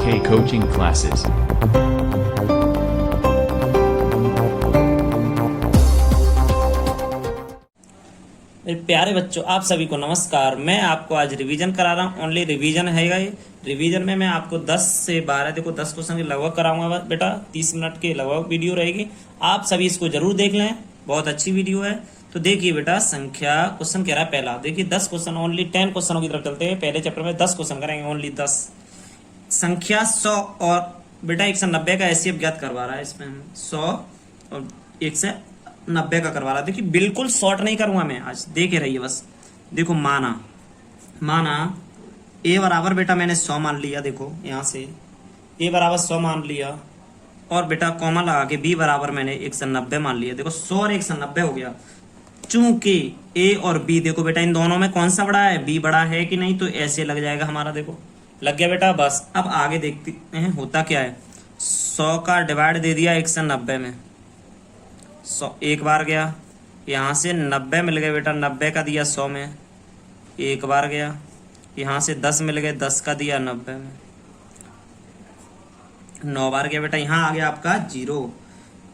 K Coaching Classes. मेरे प्यारे बच्चों, आप सभी को नमस्कार। मैं आपको आज रिवीजन करा रहा हूँ। ओनली रिवीजन है ये। रिवीजन में मैं आपको 10 से 12 देखो 10 क्वेश्चन के लगभग कराऊंगा बेटा। 30 मिनट के लगभग वीडियो रहेगी। आप सभी इसको जरूर देख लें, बहुत अच्छी वीडियो है। तो देखिए बेटा, संख्या क्वेश्चन कह रहा है पहला। देखिए 10 क्वेश्चन, ओनली 10 क्वेश्चनों की तरफ चलते हैं। पहले चैप्टर में 10 क्वेश्चन करेंगे, ओनली 10। संख्या 100 और बेटा 190 का एचसीएफ ज्ञात करवा रहा है। इसमें 100 और 190 का करवा रहा है। देखिए बिल्कुल शॉर्ट नहीं करूंगा मैं आज, देखे रहिए बस। देखो माना ए बराबर बेटा मैंने 100 मान लिया। देखो यहाँ से ए बराबर 100 मान लिया और बेटा कॉमा लगा के बी बराबर मैंने 190 मान लिया। देखो 100 और 190 हो गया। चूंकि ए और बी देखो बेटा इन दोनों में कौन सा बड़ा है, बी बड़ा है कि नहीं, तो ऐसे लग जाएगा हमारा। देखो लग गया बेटा। बस अब आगे देखते हैं होता क्या है। 100 का डिवाइड दे दिया 190 में। 100 एक बार गया, यहाँ से 90 मिल गए बेटा। 90 का दिया 100 में, एक बार गया। यहाँ से 10 मिल गए, 10 का दिया 90 में। 9 बार गया बेटा। यहाँ आ गया आपका 0।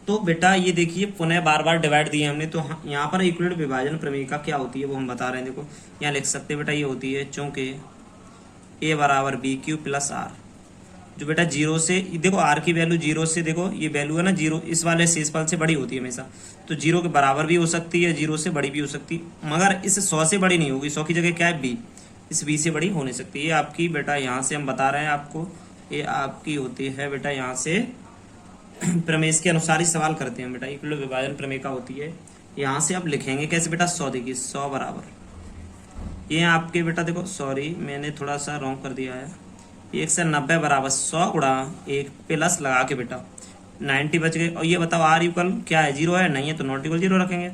तो बेटा ये देखिए पुनः बार बार डिवाइड दिए हमने। तो यहाँ पर यूक्लिड विभाजन प्रमेय क्या होती है वो हम बता रहे हैं। देखो यहाँ लिख सकते हैं बेटा, ये होती है चूंकि ए बराबर बी क्यू प्लस आर। जो बेटा 0 से देखो आर की वैल्यू 0 से, देखो ये वैल्यू है ना 0, इस वाले शेषफल से बड़ी होती है हमेशा। तो 0 के बराबर भी हो सकती है, 0 से बड़ी भी हो सकती है, मगर इस 100 से बड़ी नहीं होगी। 100 की जगह क्या है, बी। इस बी से बड़ी हो नहीं सकती। ये आपकी बेटा यहाँ से हम बता रहे हैं आपको, ये आपकी होती है बेटा यहाँ से प्रमेय के अनुसार ही सवाल करते हैं बेटा। यूक्लिड विभाजन प्रमेय का होती है। यहाँ से अब लिखेंगे कैसे बेटा, 100 देखिए 100 बराबर ये आपके बेटा देखो, सॉरी मैंने थोड़ा सा रॉन्ग कर दिया है। 190 बराबर 100 गुणा 1 प्लस लगा के बेटा 90 बच गए। और ये बताओ आर इक्वल क्या है, 0 है, नहीं है तो नॉट इक्वल 0 रखेंगे।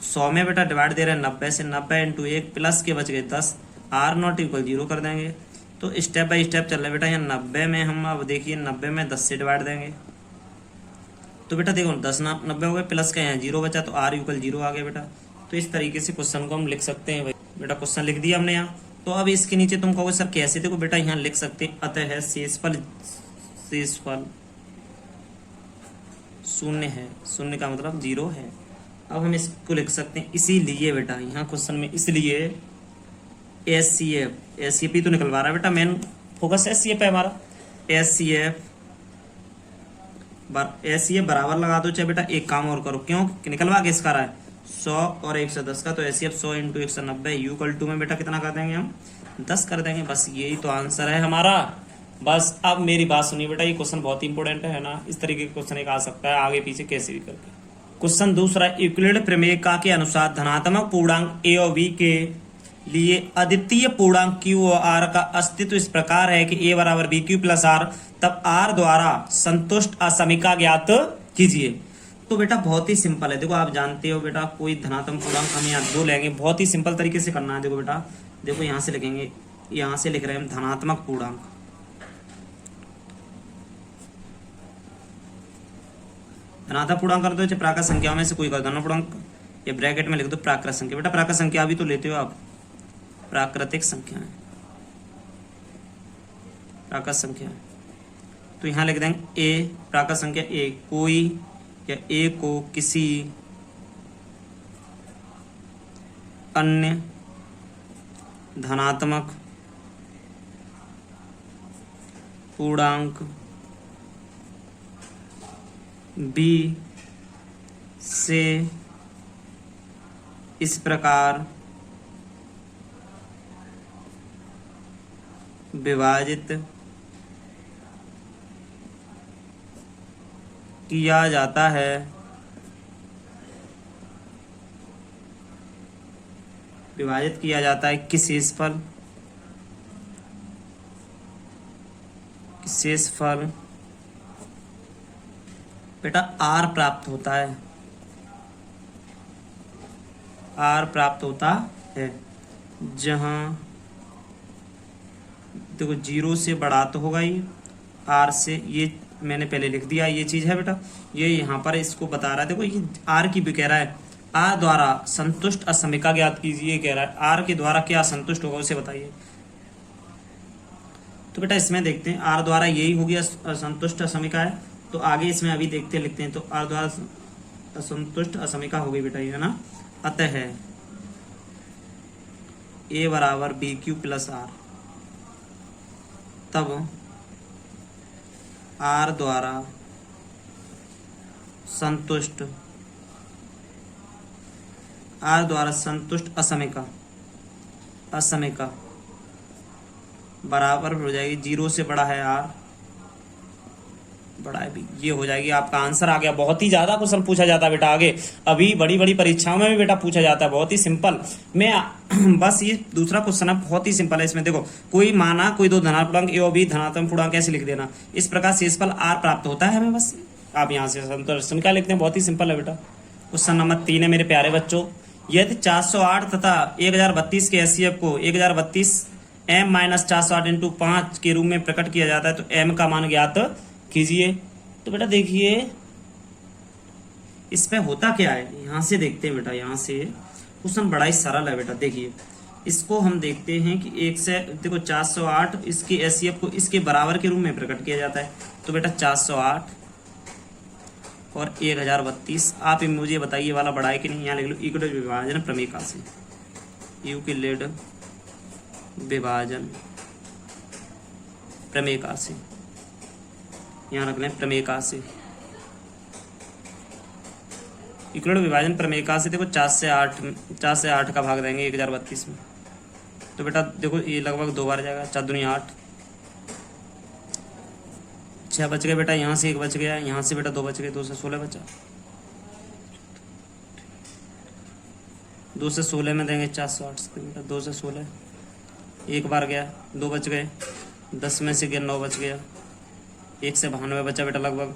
100 में बेटा डिवाइड दे रहे हैं 90 से, 90 इंटू 1 प्लस के बच गए 10, आर नॉट इक्वल 0 कर देंगे। तो स्टेप बाय स्टेप चल रहे बेटा। यहाँ 90 में हम अब देखिए 90 में 10 से डिवाइड देंगे तो बेटा देखो 10 90 हो गए, प्लस का यहाँ 0 बचा तो आर इक्वल 0 आ गया बेटा। तो इस तरीके से क्वेश्चन को हम लिख सकते हैं भाई। बेटा क्वेश्चन लिख दिया हमने यहाँ। तो अब इसके नीचे तुम कहोगे सर कैसे, देखो बेटा यहाँ लिख सकते हैं अतः शेषफल शून्य है। शून्य का मतलब 0 है। अब हम इसको लिख सकते हैं इसीलिए बेटा यहाँ क्वेश्चन में, इसलिए एचसीएफ ही तो निकलवा रहा है बेटा। मेन फोकस एचसीएफ है हमारा। एचसीएफ बराबर लगा दो चाहे बेटा। एक काम और करो, क्यों निकलवा के इसका रहा है 100 और 110 का, तो एचसीएफ 100 इंटू 190 इक्वल टू में बेटा कितना कर देंगे हम, 10 कर देंगे। बस यही तो आंसर है हमारा। बस अब मेरी बात सुनिए बेटा, ये क्वेश्चन बहुत इंपॉर्टेंट है ना। इस तरीके का क्वेश्चन एक आ सकता है आगे पीछे कैसे भी करके। क्वेश्चन दूसरा, यूक्लिड प्रमेय के अनुसार धनात्मक पूर्णांक ए और बी के लिए अद्वितीय पूर्णांक क्यू और आर का अस्तित्व इस प्रकार है कि ए बराबर बी क्यू प्लस आर, तब आर द्वारा संतुष्ट असमीका ज्ञात कीजिए। तो बेटा बहुत ही सिंपल है। देखो आप जानते हो बेटा, कोई धनात्मक पूर्णांक हम यहाँ 2 लेंगे, बहुत ही सिंपल तरीके से करना है। देखो बेटा, देखो यहाँ से लिखेंगे, यहाँ से लिख रहे हैं हम धनात्मक पूर्णांक। धनात्मक पूर्णांक कर दो चाहे प्राकृत संख्याओं में से कोई कर दो। पूर्णांक ये ब्रैकेट में लिख दो प्राकृत संख्या। बेटा प्राकृत संख्या भी तो लेते हो आप, प्राकृतिक संख्याएं, प्राकृत संख्या। तो यहाँ लिख देंगे ए प्राकृत संख्या ए कोई या ए को किसी अन्य धनात्मक पूर्णांक बी से इस प्रकार विभाजित किया जाता है किस शेषफल बेटा आर प्राप्त होता है। आर प्राप्त होता है जहां देखो 0 से बड़ा तो होगा ये, आर से, ये मैंने पहले लिख दिया ये चीज है बेटा। ये यहाँ पर इसको बता रहा है। देखो ये आर की भी कह रहा है, आर द्वारा संतुष्ट असमीका ज्ञात कीजिए कह रहा है। आर के द्वारा क्या संतुष्ट होगा उसे बताइए। तो बेटा इसमें देखते हैं आर द्वारा यही होगी असंतुष्ट असमिका है, तो आगे इसमें अभी देखते लिखते हैं। तो आर द्वारा असंतुष्ट असमिका होगी बेटा ये, है ना। अतः ए बराबर बी क्यू प्लस आर, तब आर द्वारा संतुष्ट असमिका बराबर हो जाएगी 0 से बड़ा है आर, बड़ा है बी। ये हो जाएगी आपका आंसर आ गया। बहुत ही ज्यादा क्वेश्चन पूछा जाता है बेटा आगे, अभी बड़ी बड़ी परीक्षाओं में भी बेटा पूछा जाता है, बहुत ही सिंपल। मैं बस ये दूसरा क्वेश्चन है, बहुत ही सिंपल है। इसमें देखो कोई माना कोई दो धनात्मक ए और बी धनात्मक पूर्णांक कैसे लिख देना, इस प्रकार शेषफल आर प्राप्त होता है हमें। बस आप यहाँ से संतुष्ट क्या लिखते हैं, बहुत ही सिंपल है बेटा। क्वेश्चन नंबर 3 है मेरे प्यारे बच्चों। यदि 408 तथा 1032 के एचसीएफ को 1032 m माइनस 408 इंटू 5 के रूप में प्रकट किया जाता है तो m का मान ज्ञात कीजिए। तो बेटा देखिए इसमें होता क्या है, यहाँ से देखते हैं बेटा। यहाँ से क्वेश्चन बड़ा ही सरल है बेटा। देखिए इसको हम देखते हैं कि 1 से देखो 408 इसके एचसीएफ को इसके बराबर के रूप में प्रकट किया जाता है। तो बेटा 408 और 1032, आप मुझे बताइए वाला बड़ा है कि नहीं। यहाँ लिख लो यूक्लिड विभाजन प्रमेय से, यूक्लिड विभाजन प्रमेय से, यहाँ रख लें प्रमेय से, यूक्लिड विभाजन प्रमेय से। देखो 4 से 8 का भाग देंगे 1032 में, तो बेटा देखो ये लगभग 2 बार जाएगा, 4 दूनी 8, 6 बच गए बेटा। यहाँ से 1 बच गया, यहाँ से बेटा 2 बच गए, 2 से 16 बचा। 2 से 16 में देंगे 408 से बेटा, 2 से 16 1 बार गया, 2 बच गए, 10 में से गया 9 बच गया, 1 से 92 बचा बेटा लगभग।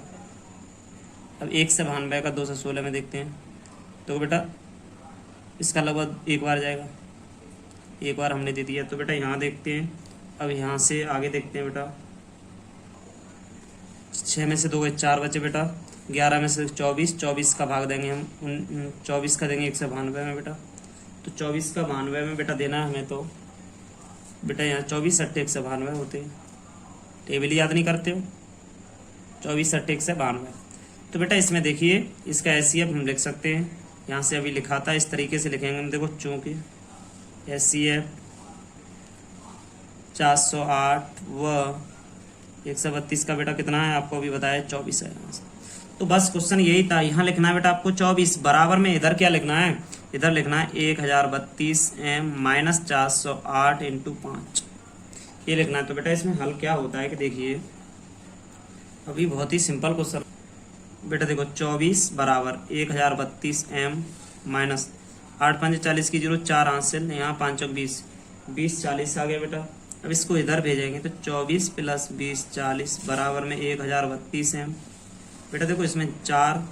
अब 1 से 92 का 2 से 16 में देखते हैं, तो बेटा इसका लगभग 1 बार जाएगा, 1 बार हमने दे दिया। तो बेटा यहाँ देखते हैं, अब यहाँ से आगे देखते हैं बेटा। 6 में से 2 गए, 4 बचे बेटा, 11 में से 24 का भाग देंगे हम, 24 का देंगे 192 में बेटा। तो 24 का 92 में बेटा देना है हमें, तो बेटा यहाँ 24 अट्ठे 192 होते हैं, टेबल याद नहीं करते हो, 24 अट्ठे 192। तो बेटा इसमें देखिए इसका एचसीएफ हम लिख सकते हैं, यहाँ से अभी लिखा था इस तरीके से लिखेंगे हम। देखो चूँकि एचसीएफ 408 व 132 का बेटा कितना है आपको अभी बताया 24 है यहाँ से। तो बस क्वेश्चन यही था, यहाँ लिखना है बेटा आपको 24, बराबर में इधर क्या लिखना है, इधर लिखना है 1032 m माइनस 408 इंटू 5, ये लिखना है। तो बेटा इसमें हल क्या होता है कि देखिए अभी बहुत ही सिंपल क्वेश्चन बेटा। देखो 24 बराबर 1032 m माइनस 8 5 40 की 0, 4 हासिल, यहाँ 5 20, 20 40 आ गया बेटा। अब इसको इधर भेजेंगे तो 24 प्लस 20 40 बराबर में 1032 m बेटा। देखो इसमें 4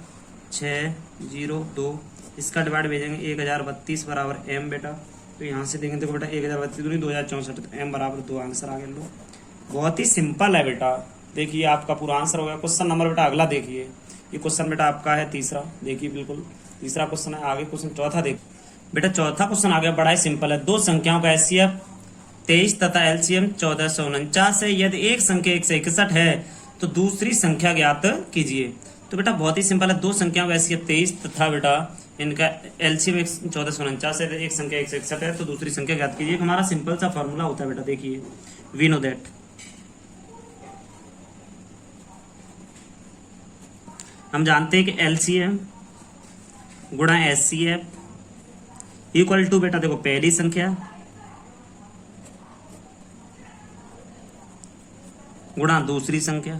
6 0 2, इसका डिवाइड भेजेंगे 1032 बराबर m बेटा। तो यहाँ से देखेंगे देखो बेटा 1032 दूनी 2064, तो m बराबर 2 आंसर आ गया। लो बहुत ही सिंपल है बेटा। देखिए आपका पूरा आंसर हो गया। क्वेश्चन नंबर बेटा अगला देखिए, ये क्वेश्चन बेटा आपका है तीसरा, देखिए बिल्कुल तीसरा क्वेश्चन है। आगे क्वेश्चन चौथा देख बेटा, चौथा क्वेश्चन आ गया, बड़ा ही सिंपल है। दो संख्याओं का एचसीएफ 23 तथा एलसीएम 1449 है। यदि एक संख्या 161 है तो दूसरी संख्या ज्ञात कीजिए। तो बेटा बहुत ही सिंपल है, दो संख्याओं का एचसीएफ 23 तथा बेटा इनका एलसीएम 1449 है, एक संख्या 161 है, तो दूसरी संख्या ज्ञात कीजिए। हमारा सिंपल सा फॉर्मूला होता है बेटा, देखिए वी नो दैट। हम जानते हैं कि एलसीएम गुणा एचसीएफ इक्वल टू बेटा देखो पहली संख्या गुणा दूसरी संख्या।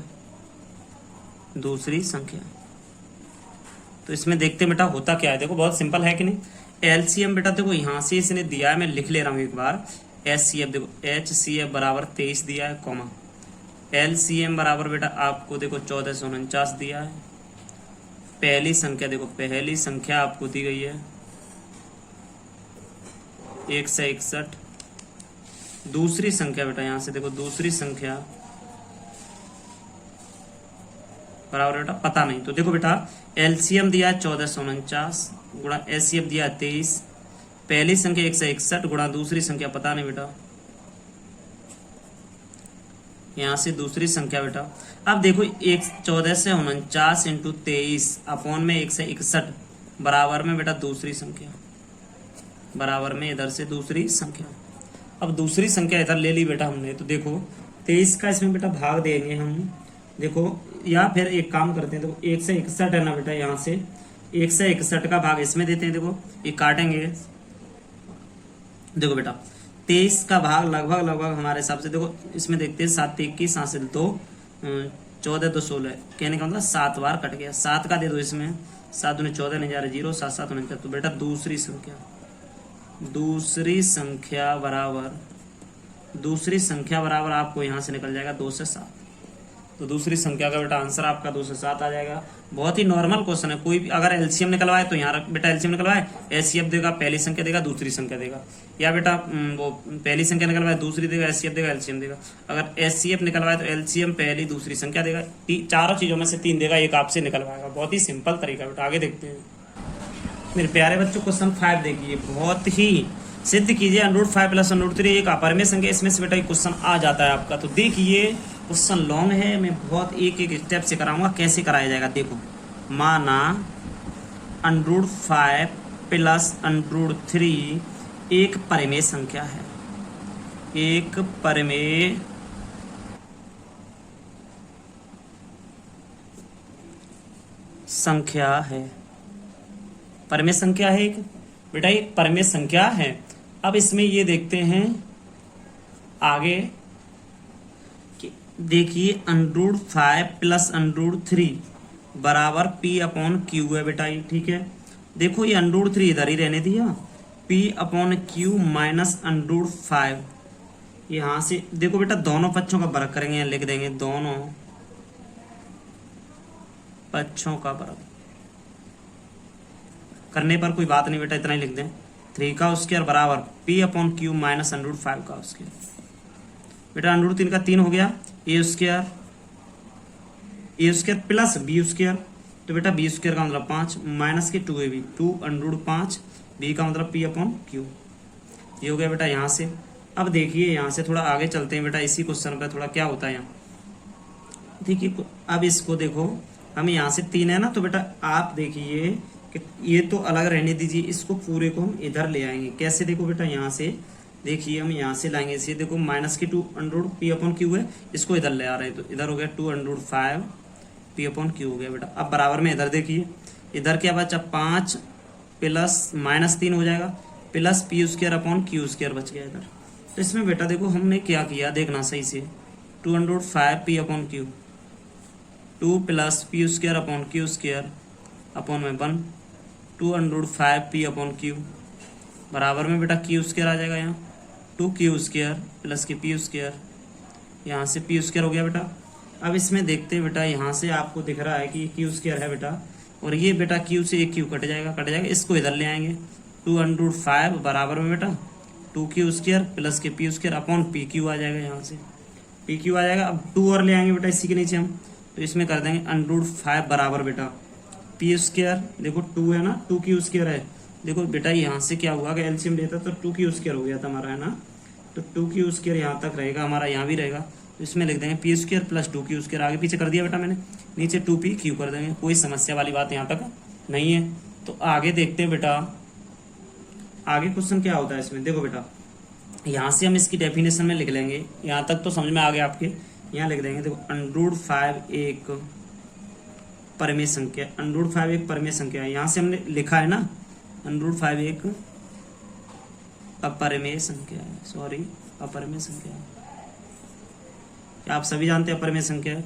तो इसमें देखते हैं बेटा होता क्या है। देखो बहुत सिंपल है कि नहीं। एलसीएम बेटा देखो यहाँ से इसने दिया है, मैं लिख ले रहा हूँ एक बार। एचसीएफ देखो एचसीएफ बराबर 23 दिया है, कॉमा एलसीएम बराबर बेटा आपको देखो 1449 दिया है। पहली संख्या देखो पहली संख्या आपको दी गई है 161। दूसरी संख्या बेटा यहाँ से देखो दूसरी संख्या बराबर बेटा पता नहीं। तो देखो बेटा एलसीएम दिया है 1449 गुणा एचसीएफ दिया है 23। पहली संख्या 161 गुणा दूसरी संख्या पता नहीं बेटा यहाँ से दूसरी संख्या बेटा। अब देखो 14 से 49 इंटू 23 अपॉन में 1 से 61 बराबर में बेटा दूसरी संख्या, बराबर में इधर से दूसरी संख्या। अब दूसरी संख्या इधर ले ली बेटा हमने, तो देखो 23 का इसमें बेटा भाग देंगे हम, देखो या फिर एक काम करते हैं, देखो 1 से 61 है ना बेटा, यहाँ से 1 से 61 का भाग इसमें देते हैं। देखो ये काटेंगे, देखो बेटा 23 का भाग लगभग हमारे हिसाब से देखो इसमें देखते हैं 7 21 7 से 2 14 2 16, कहने का मतलब 7 बार कट गया। 7 का दे दो इसमें, 7 दूनी 14 नहीं जा रहा 0 7 7 49। तो बेटा दूसरी संख्या बराबर आपको यहाँ से निकल जाएगा 2 से 7। तो दूसरी संख्या का बेटा आंसर आपका 2 से 7 आ जाएगा। बहुत ही नॉर्मल क्वेश्चन है। कोई भी अगर एलसीएम निकलवाए तो यहाँ बेटा एलसीएम निकलवाए, एचसीएफ देगा, पहली संख्या देगा, दूसरी संख्या देगा, या बेटा वो पहली संख्या निकलवाए दूसरी देगा, एचसीएफ देगा, एलसीएम देगा। अगर एचसीएफ निकलवाए तो एलसीएम पहली दूसरी संख्या देगा, चारों चीजों में से 3 देगा, एक आपसे निकलवाएगा। बहुत ही सिंपल तरीका बेटा। आगे देखते हैं मेरे प्यारे बच्चों, क्वेश्चन 5 देखिए, बहुत ही सिद्ध कीजिए √5 + √3 एक अपरिमेय संख्या। इसमें से बेटा एक क्वेश्चन आ जाता है आपका। तो देखिए क्वेश्चन लॉन्ग है, मैं बहुत एक स्टेप से कराऊंगा, कैसे कराया जाएगा। देखो माना √5 + √3 एक परिमेय संख्या है, एक परिमेय संख्या है, परिमेय संख्या है एक बेटा, एक परिमेय संख्या है। अब इसमें ये देखते हैं आगे, देखिए √5 + √3 बराबर P/Q है बेटा, ये ठीक है। देखो ये √3 इधर ही रहने दिया, P/Q माइनस √5, यहां से देखो बेटा दोनों पक्षों का वर्ग करेंगे, लिख देंगे दोनों पक्षों का वर्ग करने पर कोई बात नहीं बेटा, इतना ही लिख दें। 3 का स्क्वायर बराबर P/Q माइनस √5 का स्क्वायर। बेटा √3 का 3 हो गया, ए स्क्वायर प्लस बी स्क्वायर, तो बेटा बी स्क्वायर का मतलब 5 माइनस के 2ab 2 √5, बी का मतलब P/Q। ये हो गया बेटा यहाँ से। अब देखिए यहाँ से थोड़ा आगे चलते हैं बेटा, इसी क्वेश्चन पे थोड़ा क्या होता है यहाँ। देखिए अब इसको देखो, हम यहाँ से 3 है ना, तो बेटा आप देखिए कि ये तो अलग रहने दीजिए, इसको पूरे को हम इधर ले आएंगे। कैसे देखो बेटा, यहाँ से देखिए हम यहाँ से लाएंगे इसे, देखो माइनस के 2 √P/Q है, इसको इधर ले आ रहे हैं, तो इधर हो गया 2 √5 P/Q हो गया बेटा। अब बराबर में इधर देखिए, इधर क्या बचा 5 प्लस माइनस 3 हो जाएगा, प्लस P²/Q² बच गया इधर। तो इसमें बेटा देखो हमने क्या किया, देखना सही से, 2 √5 P/Q 2 प्लस P²/Q² अपॉन में 1 2 √5 P/Q बराबर में बेटा Q² आ जाएगा यहाँ, 2Q² प्लस के P², यहाँ से P² हो गया बेटा। अब इसमें देखते हैं बेटा, यहाँ से आपको दिख रहा है कि ये Q² है बेटा, और ये बेटा Q से एक Q कट जाएगा, इसको इधर ले आएंगे। 2 √5 बराबर में बेटा 2Q² प्लस के P² अपॉन PQ आ जाएगा, यहाँ से PQ आ जाएगा। अब 2 और ले आएंगे बेटा इसी के नीचे हम, तो इसमें कर देंगे √5 बराबर बेटा P², देखो 2 है ना, 2Q² है। देखो बेटा यहाँ से क्या हुआ, अगर एलसीएम लेता तो 2Q² हो गया था हमारा, है ना, तो 2Q² यहाँ तक रहेगा हमारा, यहाँ भी रहेगा, तो इसमें लिख देंगे P² प्लस 2Q², आगे पीछे कर दिया बेटा मैंने, नीचे 2PQ कर देंगे, कोई समस्या वाली बात यहाँ तक नहीं है। तो आगे देखते हैं बेटा, आगे क्वेश्चन क्या होता है इसमें। देखो बेटा यहाँ से हम इसकी डेफिनेशन में लिख लेंगे, यहाँ तक तो समझ में आ गया आपके, यहाँ लिख देंगे। देखो √5 एक परिमेय संख्या, √5 एक परिमेय संख्या है, यहाँ से हमने लिखा है ना, √5 एक अपरिमेय संख्या है, सॉरी अपरिमेय संख्या है, क्या आप सभी जानते हैं अपरिमेय संख्या है,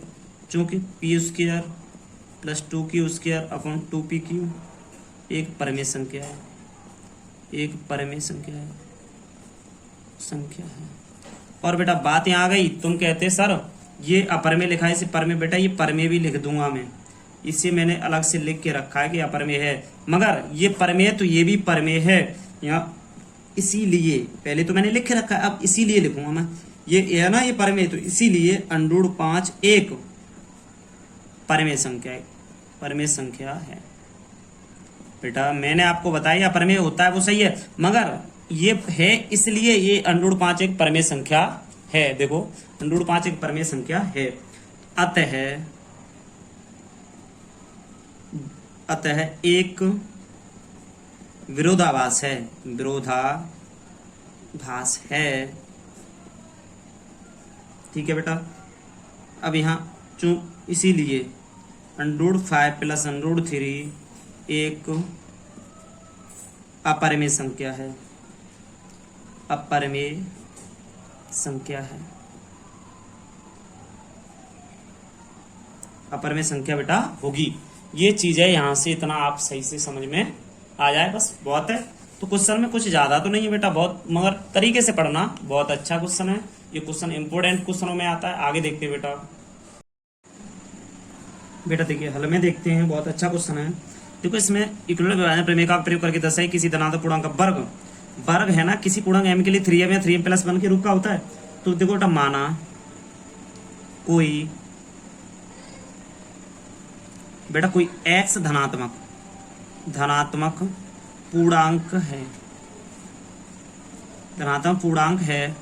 चूंकि P² plus 2Q² upon 2PQ एक परिमेय संख्या है, एक परिमेय संख्या है। और बेटा बात यहाँ आ गई, तुम कहते सर ये अपरिमेय लिखा है, इसे परिमेय, बेटा ये परिमेय भी लिख दूंगा मैं, इसे मैंने अलग से लिख के रखा है कि अपरिमेय है, मगर ये परिमेय तो ये भी परिमेय है यहाँ, इसीलिए पहले तो मैंने लिख के रखा है, अब इसीलिए लिखूंगा मैं, ये है ना ये परिमेय, तो इसीलिए √5 एक परिमेय संख्या है, परिमेय संख्या है। बेटा मैंने आपको बताया अपरिमेय होता है वो सही है, मगर ये है इसलिए ये √5 एक परिमेय संख्या है। देखो √5 एक परमेय संख्या है। अतः एक विरोधाभास है। ठीक है बेटा। अब यहाँ इसीलिए √5 प्लस √3 एक अपरिमेय संख्या है। अपरिमेय संख्या बेटा होगी। ये चीज है, यहाँ से इतना आप सही से समझ में आ जाए बस बहुत है। तो क्वेश्चन में कुछ ज्यादा तो नहीं है बेटा, बहुत मगर तरीके से पढ़ना। बहुत अच्छा क्वेश्चन है ये, क्वेश्चन इंपोर्टेंट क्वेश्चनों में आता है। आगे देखते हैं बेटा देखिए हल में देखते हैं। बहुत अच्छा क्वेश्चन है। देखो इसमें इक्विवेलेंट विभाजन प्रमेय का प्रयोग करके दर्शाई किसी धनात्मक पूर्णांक का वर्ग है ना, किसी पूर्णांक m के लिए 3m या 3m + 1 के रूप का होता है। तो देखो बेटा माना कोई x धनात्मक पूर्णांक है।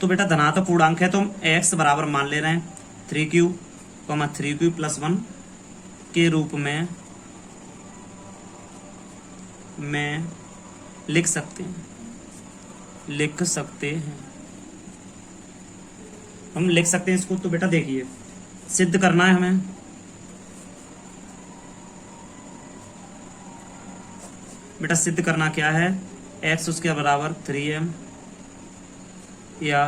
तो बेटा धनात्मक पूर्णांक है तो हम x बराबर मान ले रहे हैं 3q, 3q + 1 के रूप में लिख सकते हैं। हम लिख सकते हैं इसको। तो बेटा देखिए सिद्ध करना है हमें। बेटा सिद्ध करना क्या है, x उसके बराबर 3m या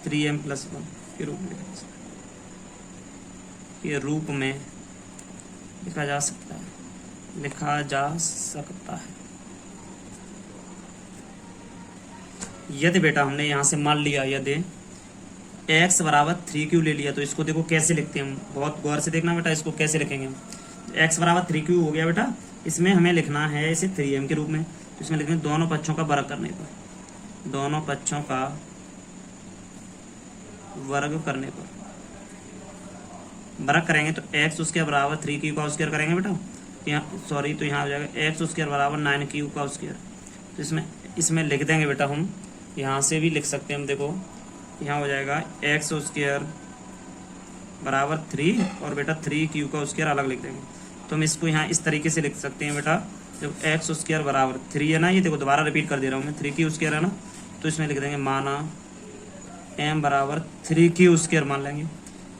3m + 1 के रूप में लिखा जा सकता है। यदि बेटा हमने यहां से मान लिया, यदि x बराबर 3q ले लिया, तो इसको देखो कैसे लिखते हैं हम। बहुत गौर से देखना बेटा, इसको कैसे लिखेंगे हम। x बराबर 3q हो गया बेटा। इसमें हमें लिखना है इसे 3m के रूप में। तो इसमें लिखेंगे दोनों पक्षों का वर्ग करने पर, वर्ग करेंगे तो x उसके बराबर 3q का स्क्वायर करेंगे बेटा। तो यहाँ आ जाएगा x उसके बराबर 9q का स्क्वायर। तो इसमें लिख देंगे बेटा हम। यहाँ से भी लिख सकते हैं हम। देखो यहाँ हो जाएगा x स्क्वायर बराबर 3 और बेटा 3q का स्क्वायर अलग लिख देंगे। तो हम इसको यहाँ इस तरीके से लिख सकते हैं बेटा। जब x स्क्वायर बराबर 3 है ना, ये देखो दोबारा रिपीट कर दे रहा हूँ मैं, 3q स्क्वायर है ना, तो इसमें लिख देंगे माना m बराबर 3q स्क्वायर मान लेंगे।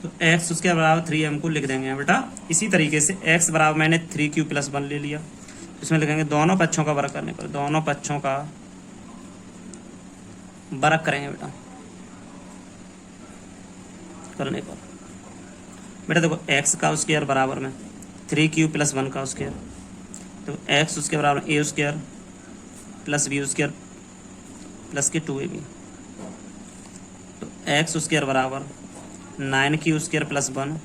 तो x स्क्वायर बराबर 3m को लिख देंगे बेटा। इसी तरीके से x बराबर मैंने 3q + 1 ले लिया। इसमें लिखेंगे दोनों पक्षों का वर्ग करने पर, दोनों पक्षों का वर्ग करेंगे बेटा करने पर। बेटा देखो x का स्क्वायर बराबर में 3q + 1 का स्क्वायर। तो x उसके बराबर a square + b square plus के 2ab। तो x स्क्वायर बराबर 9q स्क्वायर + 1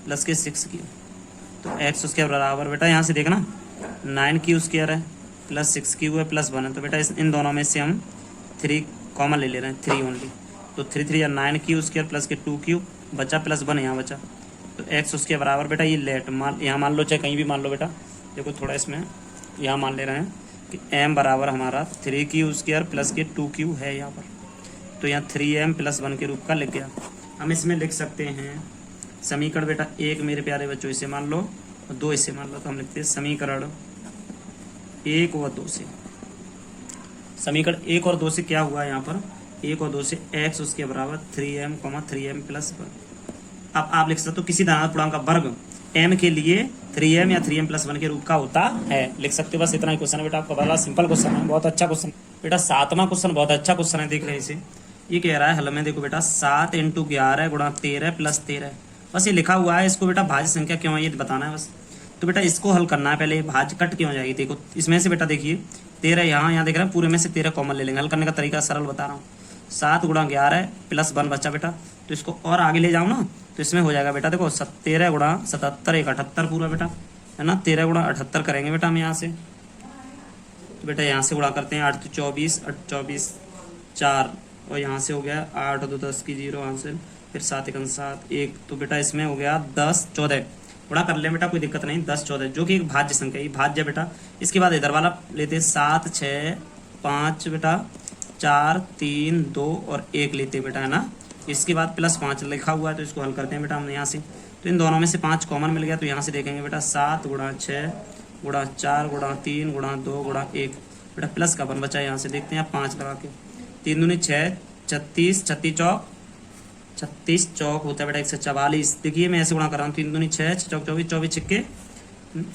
प्लस के 6q। तो x स्क्वायर बराबर बेटा यहाँ से देखना 9q स्क्वायर है प्लस 6q है प्लस 1 है। तो बेटा इन दोनों में से हम 3 कॉमन ले रहे हैं, 3 ओनली। तो 3 3 या 9q स्क्वायर प्लस के 2q बचा प्लस 1 यहाँ बचा। तो x उसके बराबर बेटा ये लेट यहाँ मान लो, चाहे कहीं भी मान लो बेटा। देखो थोड़ा इसमें यहाँ मान ले रहे हैं कि m बराबर हमारा 3q स्क्वायर प्लस के 2q है यहाँ पर। तो यहाँ 3m + 1 के रूप का लिख गया। हम इसमें लिख सकते हैं समीकरण बेटा 1 मेरे प्यारे बच्चों इसे मान लो और 2 इसे मान लो। तो हम लिखते हैं समीकरण 1 और 2 से। समीकरण 1 और 2 से क्या हुआ यहाँ पर, 1 और 2 से x उसके बराबर 3m, 3m + 1। अब आप लिख सकते हो किसी धनात्मक पूर्णांक का वर्ग m के लिए 3m या 3m + 1 के रूप का होता है। लिख सकते हो। बस इतना ही क्वेश्चन है बेटा आपका। बड़ा सिंपल क्वेश्चन है, बहुत अच्छा क्वेश्चन बेटा। 7वां क्वेश्चन बहुत अच्छा क्वेश्चन है, देख रहे हैं इसे। ये कह रहा है हल में देखो बेटा 7 × 11 × 13 + 13। बस ये लिखा हुआ है, इसको बेटा भाज्य संख्या क्यों है ये बताना है बस। तो बेटा इसको हल करना है पहले। भाज्य कट क्यों जाएगी देखो इसमें से बेटा। देखिए 13 यहाँ देख रहे हैं, पूरे में से 13 कॉमन ले लेंगे। हल करने का तरीका सरल बता रहा हूँ। 7 × 11 + 1 बचा बेटा। तो इसको और आगे ले जाओ ना, तो इसमें हो जाएगा बेटा देखो 13 × 77 = 78 पूरा बेटा है ना। 13 × 78 करेंगे बेटा हम यहाँ से। तो बेटा यहाँ से गुणा करते हैं 8 × 24, 8 × 24 4 और यहाँ से हो गया 8 और 2 10 की 0 आंसर। फिर 7 × 7 1। तो बेटा इसमें हो गया 10 14 गुणा कर ले बेटा, कोई दिक्कत नहीं। 10 14 जो कि एक भाज्य संख्या है, भाज्य बेटा। इसके बाद इधर वाला लेते हैं 7 6 5 बेटा 4 3 2 और 1 लेते हैं बेटा, है ना। इसके बाद +5 लिखा हुआ है तो इसको हल करते हैं बेटा हमने यहाँ से। तो इन दोनों में से 5 कॉमन मिल गया, तो यहाँ से देखेंगे बेटा 7 × 6 × 4 × 3 × 2 × 1 बेटा, प्लस का 1 बचा है। यहाँ से देखते हैं 5 लगा के, 3 दूनी 6, 36 36 चौक होता है बेटा 144। देखिए मैं ऐसे गुणा कर रहा हूँ, 3 दूनी 6 6 चौक 24 24 छिक्के,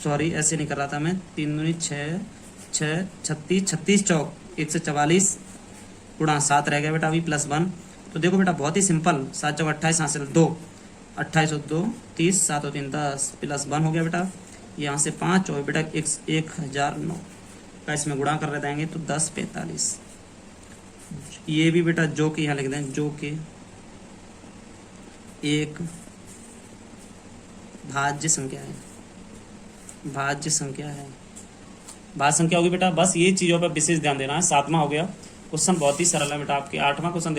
सॉरी ऐसे नहीं कर रहा था मैं, 3 दूनी 6 6 36 36 चौक 144 × 7 रह गया बेटा अभी +1। तो देखो बेटा बहुत ही सिंपल, 7 चौक 28, यहाँ से 2 28 और 2 30, 7 और 3 10 +1 हो गया बेटा। यहाँ से 5 और बेटा 1009 का इसमें गुणा कर रहे देंगे तो 10 45। ये भी बेटा जो कि यहाँ लिख दें, जो कि एक भाज्य संख्या है, भाज्य संख्या है, भाज्य संख्या होगी बेटा। बस ये चीज़ों पर विशेष ध्यान देना है। 7वां हो गया क्वेश्चन, बहुत ही सरल है बेटा। आपके 8वां क्वेश्चन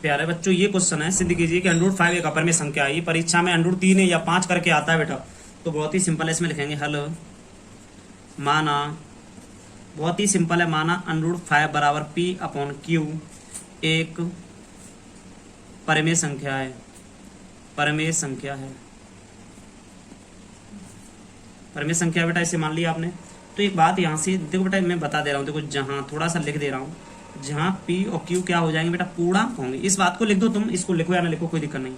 प्यारे बच्चों, ये क्वेश्चन है, सिद्ध कीजिए कि √5 एक अपरिमेय संख्या है। ये परीक्षा में √3 या 5 करके आता है बेटा, तो बहुत ही सिंपल है। इसमें लिखेंगे हल, माना, बहुत ही सिंपल है, माना √5 = P/Q एक परिमेय संख्या है, परिमेय संख्या है, परिमेय संख्या बेटा, इसे मान लिया आपने। तो एक बात यहाँ से देखो बेटा, मैं बता दे रहा हूँ, देखो जहाँ थोड़ा सा लिख दे रहा हूँ, जहाँ P और Q क्या हो जाएंगे बेटा, पूर्णांक होंगे। इस बात को लिख दो, तुम इसको लिखो या ना लिखो कोई दिक्कत नहीं,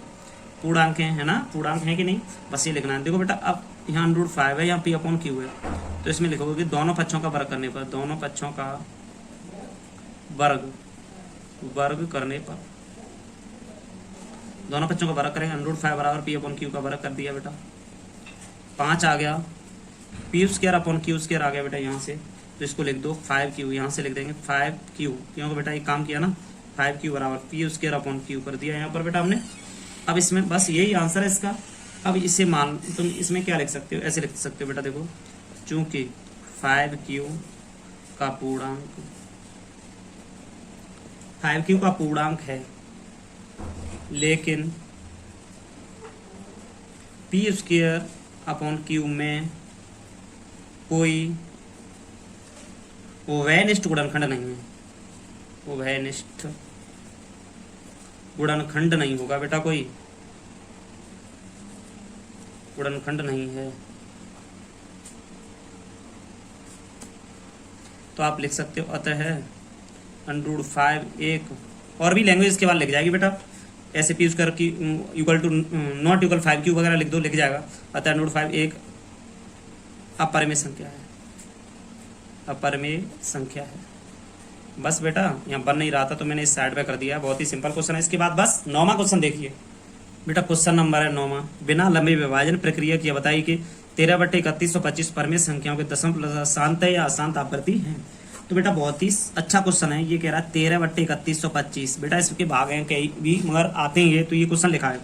पूर्णांक है ना, पूर्णांक है कि नहीं, बस ये लिखना है। देखो बेटा अब यहाँ √5 है, यहाँ P/Q है, तो इसमें लिखोगे कि दोनों पक्षों का वर्ग करने पर, दोनों पक्षों का वर्ग करने पर, दोनों पक्षों का वर्ग करेंगे, √5 P/Q का वर्ग कर दिया बेटा, 5 आ गया, P² आ गया बेटा यहाँ से। तो इसको लिख दो 5Q, यहाँ से लिख देंगे 5Q, क्योंकि बेटा एक काम किया ना, 5Q = P² कर दिया यहाँ पर बेटा हमने। अब इसमें बस यही आंसर है इसका। अब इसे मान, तुम इसमें क्या लिख सकते हो, ऐसे लिख सकते हो बेटा, देखो चूंकि 5Q का पूर्णांक, 5Q का पूर्णांक है, लेकिन P² में कोई उभयनिष्ठ गुणनखंड नहीं है, उभयनिष्ठ गुणनखंड नहीं होगा बेटा, कोई गुणनखंड नहीं है। तो आप लिख सकते हो अतः √5 एक, और भी लैंग्वेज इसके बाद लिख जाएगी बेटा, ऐसे P² की = 5Q वगैरह लिख दो, लिख जाएगा। अतः √5 एक अपरिमेय संख्या है, अपरिमेय संख्या है। बस बेटा यहाँ बन नहीं रहा था तो मैंने इस साइड पे कर दिया, बहुत ही सिंपल क्वेश्चन है। इसके बाद बस 9वां क्वेश्चन देखिए बेटा, क्वेश्चन नंबर है 9वां। बिना लंबे विभाजन प्रक्रिया की बताई कि 13/3125 परिमेय संख्याओं के दशमलव शांत या अशांत आवृत्ति है। तो बेटा बहुत ही अच्छा क्वेश्चन है। ये कह रहा है 13/3125, बेटा इसके भाग हैं कई भी मगर आते हैं, तो ये क्वेश्चन लिखा है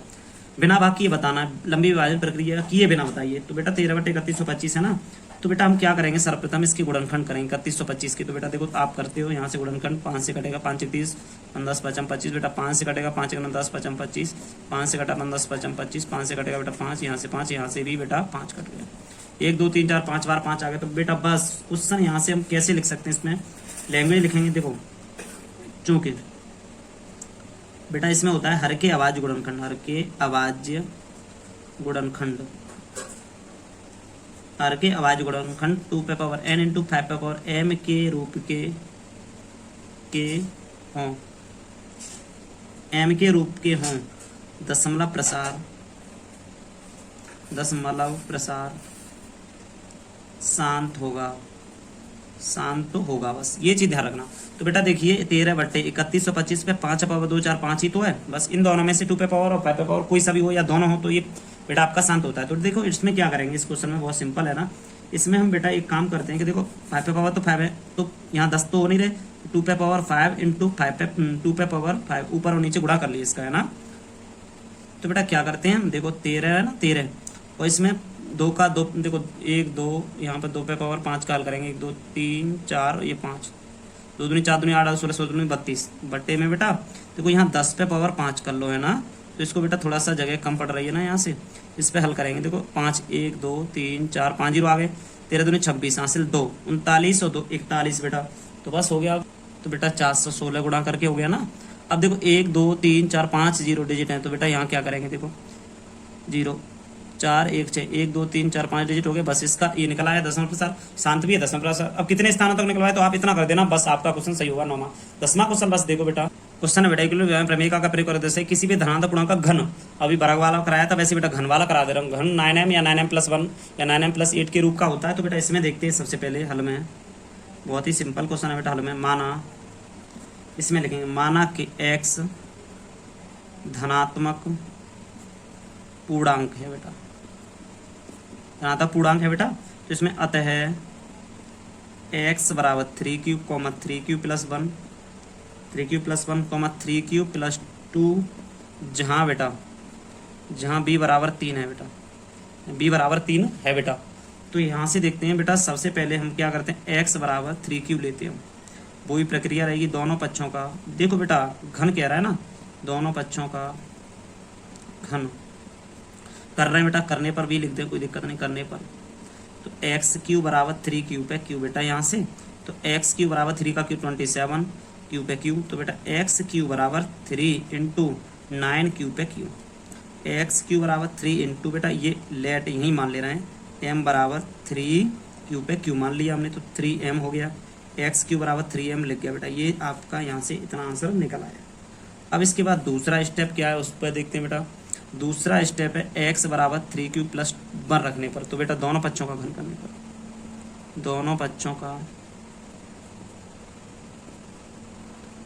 बिना भाग किए बताना है, लंबी विभाजन प्रक्रिया किए बिना बताइए। तो बेटा 13/3125 है ना, तो बेटा हम क्या करेंगे, सर्वप्रथम इसकी गुणनखंड करेंगे 3125 की। तो बेटा देखो आप करते हो, यहाँ से गुणनखंड 5 से कटेगा 5 × 30 10 5 25 बेटा, 5 से कटेगा 5 × 10 5 25, 5 से कटा 10 5 25, 5 से कटेगा बेटा 5, यहाँ से 5, यहाँ से भी बेटा 5 कट गया, 1 2 3 4 5 बार 5 आ गया। तो बेटा बस क्वेश्चन यहाँ से हम कैसे लिख सकते हैं, इसमें लैंग्वेज लिखेंगे। देखो चूंकि बेटा इसमें होता है हर के अभाज्य गुणनखंड, हर के अभाज्य गुणनखंड, हर के अभाज्य गुणनखंड 2n × 5m के रूप के हों, m के रूप के हों, दशमलव प्रसार शांत होगा, शांत तो होगा, बस ये चीज ध्यान रखना। तो बेटा देखिए 13/3125 पे 5/2 4 5 ही तो है, बस इन दोनों में से 2 और 5 कोई सा भी हो या दोनों हो तो ये बेटा आपका शांत होता है। तो देखो इसमें क्या करेंगे, इस क्वेश्चन में बहुत सिंपल है ना, इसमें हम बेटा एक काम करते हैं कि देखो 5 तो 5 है, तो यहाँ 10 तो हो नहीं रहे, 2 × 5 2 ऊपर और नीचे गुणा कर लिए इसका, है ना। तो बेटा क्या करते हैं, देखो 13 है ना, 13 और इसमें 2 का 2, देखो 1 2 यहाँ पर 2 5 का हल करेंगे, 1 2 3 4 ये 5, 2 दूनी 4 दूनी 8 16 16 दूनी 32 बट्टे में बेटा देखो यहाँ 10 कर लो, है ना। तो इसको बेटा थोड़ा सा जगह कम पड़ रही है ना, यहाँ से इस पे हल करेंगे। देखो 5 1 2 3 4 5 0 आ गए, 13 दूनी 26 हासिल 2 39 और 2 41 बेटा, तो बस हो गया। तो बेटा 416 गुणा करके हो गया ना। अब देखो 1 2 3 4 5 जीरो डिजिट हैं, तो बेटा यहाँ क्या करेंगे, देखो 0 4 1 6 1 2 3 4 5 डिजिट हो गए, बस इसका ये निकला है दशमलव प्रसार, शांत भी है दशमलव प्रसार। अब कितने स्थानों तक निकलवाए, तो आप इतना कर देना, बस आपका क्वेश्चन सही होगा 9वां। 10वां क्वेश्चन बस देखो बेटा, क्वेश्चन है बेटा इक्विलिब्रियम व्यायाम प्रमेय का प्रयोग करते हैं किसी भी धनात्मक पूर्णांक का घन, अभी वर्ग वाला कराया था वैसे बेटा घन वाला करा दे रहा हूँ। घन 9m या 9m+1 या 9m+8 के रूप का होता है। तो बेटा इसमें देखते हैं सबसे पहले हल में, बहुत ही सिंपल क्वेश्चन है बेटा। हल में माना, इसमें लिखेंगे माना कि x धनात्मक पूर्णांक है बेटा, धनात्मक पूर्णांक है बेटा। तो इसमें अतः x बराबर 3 cube 3 cube plus 1 3 cube plus 1 3 cube plus 2, जहाँ बेटा जहाँ b बराबर 3 है बेटा, b बराबर 3 है बेटा। तो यहाँ से देखते हैं बेटा, सबसे पहले हम क्या करते हैं, x बराबर 3 क्यूब लेते हैं, वही प्रक्रिया रहेगी दोनों पक्षों का। देखो बेटा घन कह रहा है ना, दोनों पक्षों का घन कर रहे हैं बेटा, करने पर भी लिख दे कोई दिक्कत नहीं, करने पर। तो एक्स क्यू बराबर 3 क्यूब है, क्यू बेटा यहाँ से, तो एक्स क्यू बराबर 3 का क्यूब 27 क्यूब है क्यू, तो बेटा एक्स क्यू बराबर 3 इंटू 9 क्यूब है क्यू। एक्स क्यू बराबर 3 इंटू बेटा ये लेट यहीं मान ले रहे हैं, एम बराबर 3 क्यूब है क्यू मान लिया हमने, तो 3m हो गया। एक्स क्यू बराबर 3m लिख गया बेटा, ये आपका यहाँ से इतना आंसर निकल आया। अब इसके बाद दूसरा स्टेप क्या है उस पर देखते हैं बेटा। दूसरा स्टेप है x बराबर 3 क्यूब प्लस 1 रखने पर, तो बेटा दोनों पक्षों का घन करने पर, दोनों पक्षों का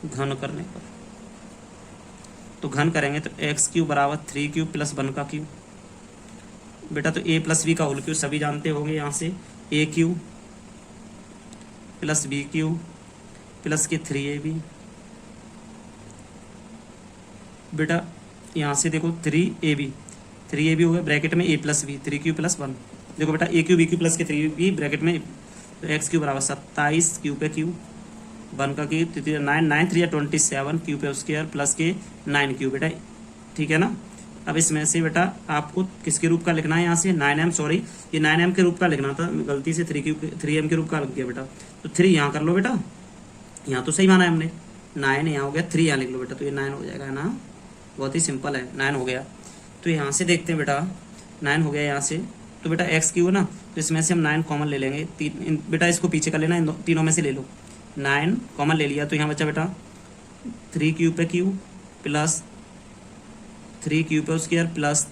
घन करने पर, तो घन करेंगे तो एक्स क्यूब बराबर 3 क्यूब प्लस 1 का क्यूब बेटा, तो a प्लस बी का होल क्यूब सभी जानते होंगे, यहाँ से a cube plus b cube plus के 3ab बेटा, यहाँ से देखो 3ab हो गया, ब्रैकेट में a plus b 3 cube plus 1, देखो बेटा a cube b cube plus के 3b ब्रैकेट में, तो एक्स क्यू बराबर 27 क्यूब है क्यू, 1 का क्यूब 9 9 3 27 क्यूब है स्क्वायर प्लस के 9 क्यूब बेटा, ठीक है ना। अब इसमें से बेटा आपको किसके रूप का लिखना है, यहाँ से 9m, सॉरी ये 9m के रूप का लिखना था, गलती से 3m के रूप का लग गया बेटा, तो 3 यहाँ कर लो बेटा, यहाँ तो सही माना है हमने, 9 यहाँ हो गया, 3 यहाँ लिख लो बेटा, तो ये 9 हो जाएगा है ना, बहुत ही सिंपल है, 9 हो गया। तो यहाँ से देखते हैं बेटा 9 हो गया यहाँ से, तो बेटा एक्स क्यू है ना, तो इसमें से हम 9 कॉमन ले लेंगे, बेटा इसको पीछे कर लेना, इन तीनों में से ले लो, 9 कॉमन ले लिया, तो यहाँ बचा बेटा 3 क्यूब पे क्यू प्लस 3 क्यूब पे स्क्वायर प्लस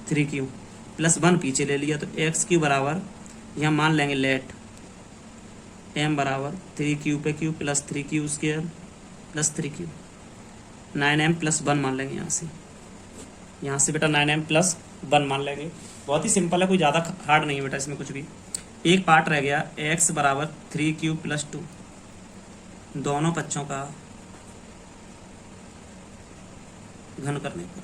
3 क्यूब प्लस 1 पीछे ले लिया, तो एक्स क्यू बराबर यहाँ मान लेंगे लेट m बराबर 3 क्यूब पे Q plus 3 Q square plus 3 Q, 9m plus 1 मान लेंगे यहाँ से बेटा 9m प्लस 1 मान लेंगे, बहुत ही सिंपल है, कोई ज़्यादा हार्ड नहीं है बेटा इसमें कुछ भी। एक पार्ट रह गया x बराबर 3 क्यूब प्लस 2, दोनों पक्षों का घन करने पर,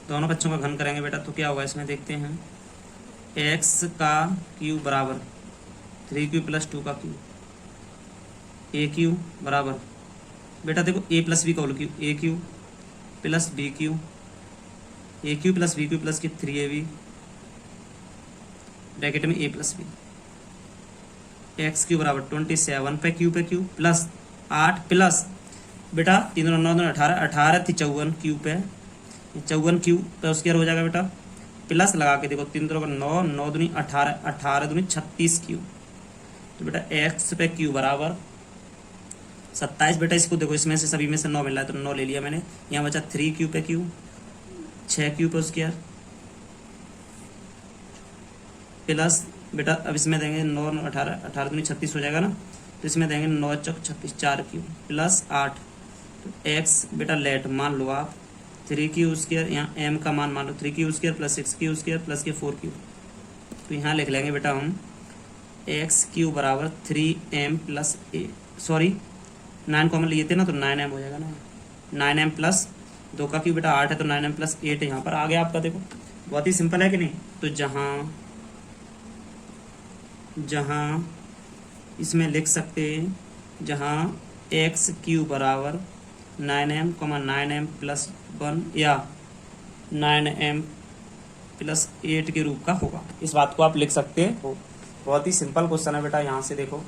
दोनों पक्षों का घन करेंगे बेटा, तो क्या होगा इसमें देखते हैं, x का क्यूब बराबर 3 क्यूब प्लस 2 का क्यूब, ए क्यू बराबर बेटा देखो a प्लस बी का whole cube, A cube plus B cube, A cube plus B cube plus के 3ab ब्रैकेट में a plus B, X cube बराबर 27 पे क्यू प्लस 8 प्लस बेटा 3 9 18 18 थी 54 क्यू पे 54 क्यू पे स्क्वायर हो जाएगा बेटा, प्लस लगा के देखो 3 9 9 दूनी 18 18 दूनी 36 क्यू, तो बेटा एक्स पे क्यू बराबर 27 बेटा, इसको देखो इसमें से सभी में से 9 मिल रहा है, तो 9 ले लिया मैंने, यहाँ बचा 3 क्यू पे क्यू 6 क्यू पे स्क्वायर प्लस बेटा, अब इसमें देंगे 9 18 18 दूनी 36 हो जाएगा ना, तो इसमें देंगे 9 चौक 36 4 क्यू प्लस 8, तो एक्स बेटा लेट मान लो आप 3 क्यू स्क्वायर, यहाँ एम का मान लो 3 Q square plus 6 Q square plus के 4 क्यू, तो यहाँ लिख लेंगे बेटा हम एक्स क्यू बराबर 3m प्लस ए, सॉरी 9 कॉमन लिए थे ना, तो 9m हो जाएगा ना, 9m प्लस 2 का क्यू बेटा 8 है, तो 9m प्लस 8 यहाँ पर आ गया आपका, देखो बहुत ही सिंपल है कि नहीं। तो जहाँ इसमें लिख सकते हैं, जहाँ एक्स क्यू बराबर 9m 9m प्लस 1 या 9m प्लस 8 के रूप का होगा, इस बात को आप लिख सकते हो। बहुत ही सिंपल क्वेश्चन है बेटा, यहाँ से देखो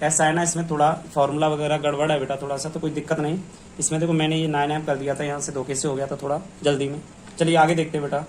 ऐसा है ना, इसमें थोड़ा फार्मूला वगैरह गड़बड़ है बेटा थोड़ा सा, तो कोई दिक्कत नहीं। इसमें देखो मैंने ये 9m कर दिया था, यहाँ से धोखे से हो गया था थोड़ा जल्दी में। चलिए आगे देखते हैं बेटा।